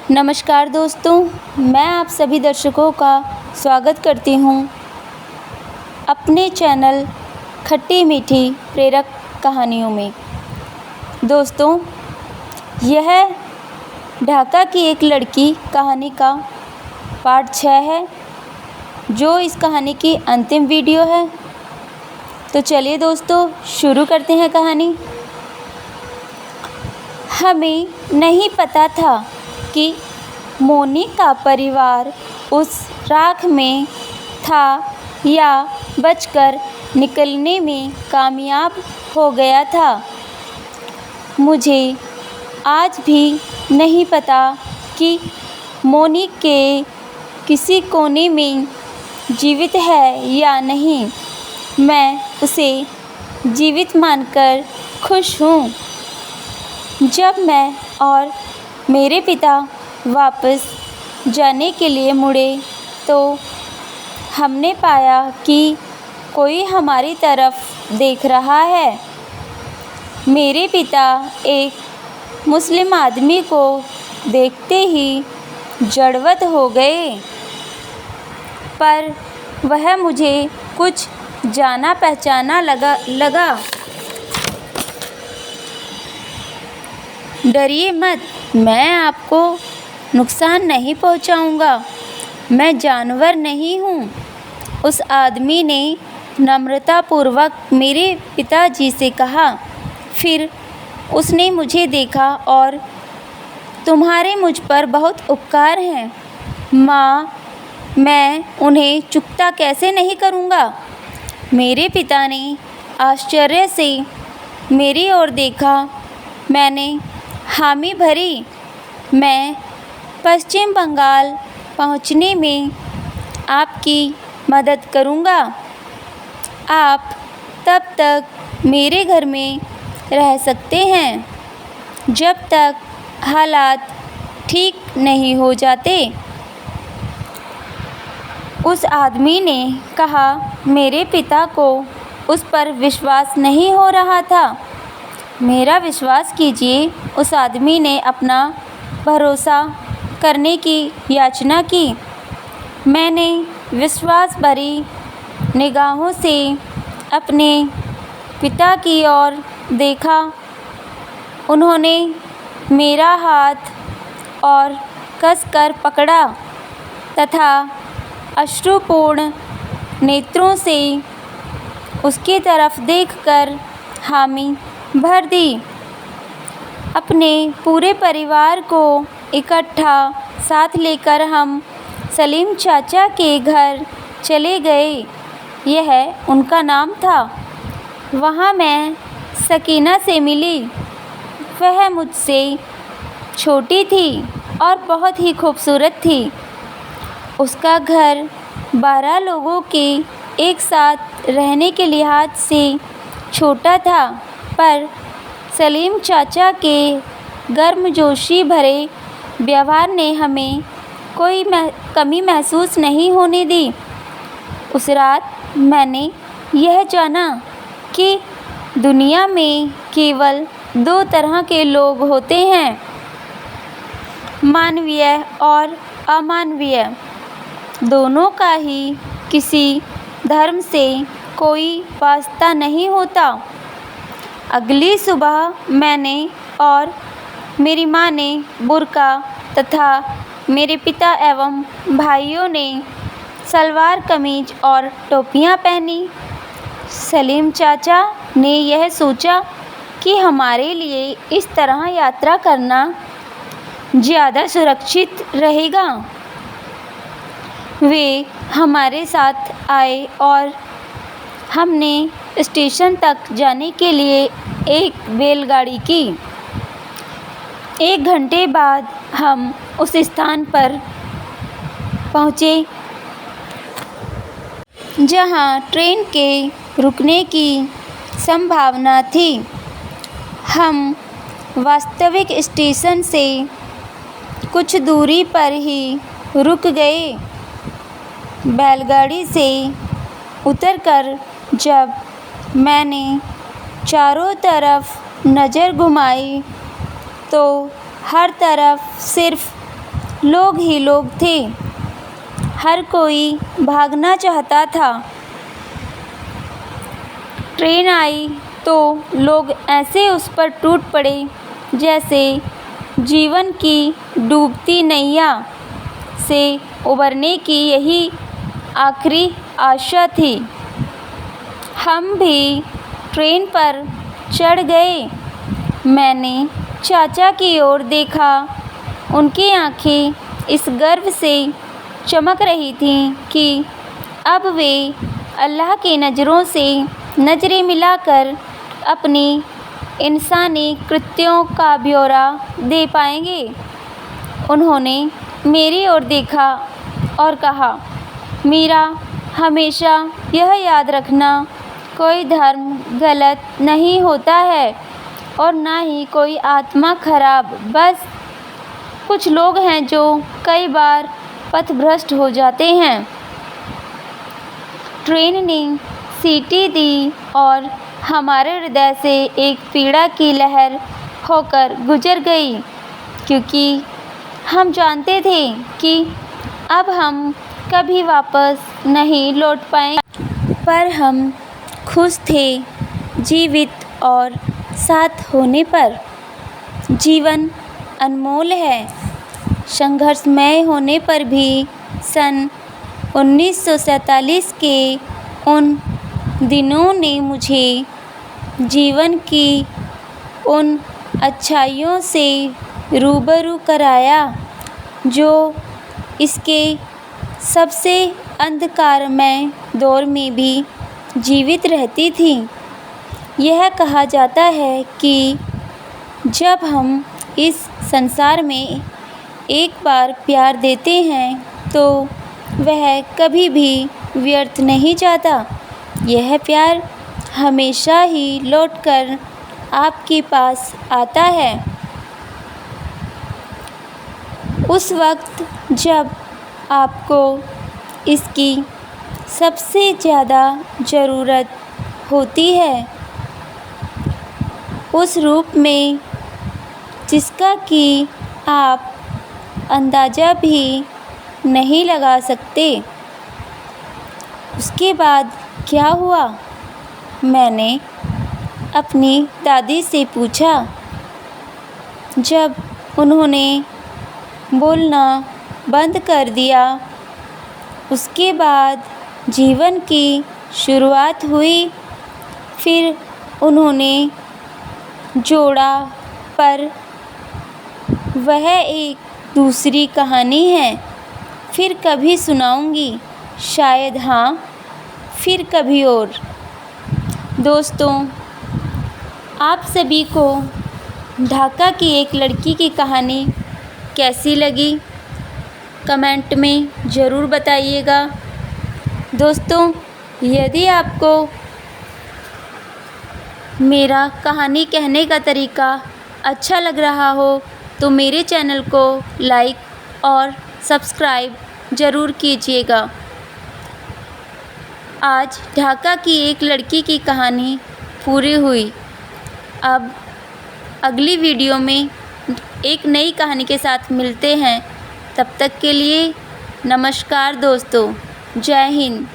नमस्कार दोस्तों, मैं आप सभी दर्शकों का स्वागत करती हूँ अपने चैनल खट्टी मीठी प्रेरक कहानियों में। दोस्तों, यह ढाका की एक लड़की कहानी का पार्ट 6 है, जो इस कहानी की अंतिम वीडियो है। तो चलिए दोस्तों, शुरू करते हैं कहानी। हमें नहीं पता था कि मोनी का परिवार उस राख में था या बचकर निकलने में कामयाब हो गया था। मुझे आज भी नहीं पता कि मोनी के किसी कोने में जीवित है या नहीं। मैं उसे जीवित मानकर खुश हूँ। जब मैं और मेरे पिता वापस जाने के लिए मुड़े तो हमने पाया कि कोई हमारी तरफ देख रहा है। मेरे पिता एक मुस्लिम आदमी को देखते ही जड़वत हो गए, पर वह मुझे कुछ जाना पहचाना लगा। डरिए मत, मैं आपको नुकसान नहीं पहुंचाऊंगा। मैं जानवर नहीं हूं। उस आदमी ने नम्रतापूर्वक मेरे पिताजी से कहा। फिर उसने मुझे देखा और तुम्हारे मुझ पर बहुत उपकार हैं माँ, मैं उन्हें चुकता कैसे नहीं करूँगा। मेरे पिता ने आश्चर्य से मेरी ओर देखा। मैंने हामी भरी। मैं पश्चिम बंगाल पहुंचने में आपकी मदद करूंगा। आप तब तक मेरे घर में रह सकते हैं जब तक हालात ठीक नहीं हो जाते। उस आदमी ने कहा। मेरे पिता को उस पर विश्वास नहीं हो रहा था। मेरा विश्वास कीजिए, उस आदमी ने अपना भरोसा करने की याचना की। मैंने विश्वास भरी निगाहों से अपने पिता की ओर देखा। उन्होंने मेरा हाथ और कसकर पकड़ा तथा अश्रुपूर्ण नेत्रों से उसकी तरफ देखकर हामी भर दी। अपने पूरे परिवार को इकट्ठा साथ लेकर हम सलीम चाचा के घर चले गए। यह उनका नाम था। वहाँ मैं सकीना से मिली। वह मुझसे छोटी थी और बहुत ही खूबसूरत थी। उसका घर 12 लोगों के एक साथ रहने के लिहाज से छोटा था, पर सलीम चाचा के गर्मजोशी भरे व्यवहार ने हमें कोई कमी महसूस नहीं होने दी। उस रात मैंने यह जाना कि दुनिया में केवल 2 तरह के लोग होते हैं, मानवीय और अमानवीय। दोनों का ही किसी धर्म से कोई वास्ता नहीं होता। अगली सुबह मैंने और मेरी माँ ने बुर्का तथा मेरे पिता एवं भाइयों ने सलवार कमीज और टोपियाँ पहनी। सलीम चाचा ने यह सोचा कि हमारे लिए इस तरह यात्रा करना ज़्यादा सुरक्षित रहेगा। वे हमारे साथ आए और हमने स्टेशन तक जाने के लिए एक बैलगाड़ी की। 1 घंटे बाद हम उस स्थान पर पहुँचे जहाँ ट्रेन के रुकने की संभावना थी। हम वास्तविक स्टेशन से कुछ दूरी पर ही रुक गए। बैलगाड़ी से उतरकर जब मैंने चारों तरफ नज़र घुमाई तो हर तरफ सिर्फ लोग ही लोग थे। हर कोई भागना चाहता था। ट्रेन आई तो लोग ऐसे उस पर टूट पड़े जैसे जीवन की डूबती नैया से उबरने की यही आखिरी आशा थी। हम भी ट्रेन पर चढ़ गए। मैंने चाचा की ओर देखा। उनकी आंखें इस गर्व से चमक रही थीं कि अब वे अल्लाह की नज़रों से नज़रें मिलाकर अपनी इंसानी कृत्यों का ब्यौरा दे पाएंगे। उन्होंने मेरी ओर देखा और कहा, मीरा, हमेशा यह याद रखना, कोई धर्म गलत नहीं होता है और ना ही कोई आत्मा खराब। बस कुछ लोग हैं जो कई बार पथभ्रष्ट हो जाते हैं। ट्रेन ने सीटी दी और हमारे हृदय से एक पीड़ा की लहर होकर गुजर गई, क्योंकि हम जानते थे कि अब हम कभी वापस नहीं लौट पाएंगे। पर हम खुश थे जीवित और साथ होने पर। जीवन अनमोल है। संघर्षमय होने पर भी सन 1947 के उन दिनों ने मुझे जीवन की उन अच्छाइयों से रूबरू कराया जो इसके सबसे अंधकारमय दौर में भी जीवित रहती थी। यह कहा जाता है कि जब हम इस संसार में एक बार प्यार देते हैं तो वह कभी भी व्यर्थ नहीं जाता। यह प्यार हमेशा ही लौटकर आपके पास आता है। उस वक्त जब आपको इसकी सबसे ज़्यादा ज़रूरत होती है, उस रूप में जिसका कि आप अंदाज़ा भी नहीं लगा सकते। उसके बाद क्या हुआ? मैंने अपनी दादी से पूछा। जब उन्होंने बोलना बंद कर दिया, उसके बाद जीवन की शुरुआत हुई। फिर उन्होंने जोड़ा, पर वह एक दूसरी कहानी है। फिर कभी सुनाऊंगी, शायद, हाँ, फिर कभी और। दोस्तों, आप सभी को ढाका की एक लड़की की कहानी कैसी लगी, कमेंट में ज़रूर बताइएगा। दोस्तों, यदि आपको मेरा कहानी कहने का तरीका अच्छा लग रहा हो तो मेरे चैनल को लाइक और सब्सक्राइब ज़रूर कीजिएगा। आज ढाका की एक लड़की की कहानी पूरी हुई। अब अगली वीडियो में एक नई कहानी के साथ मिलते हैं। तब तक के लिए नमस्कार दोस्तों। जय हिंद।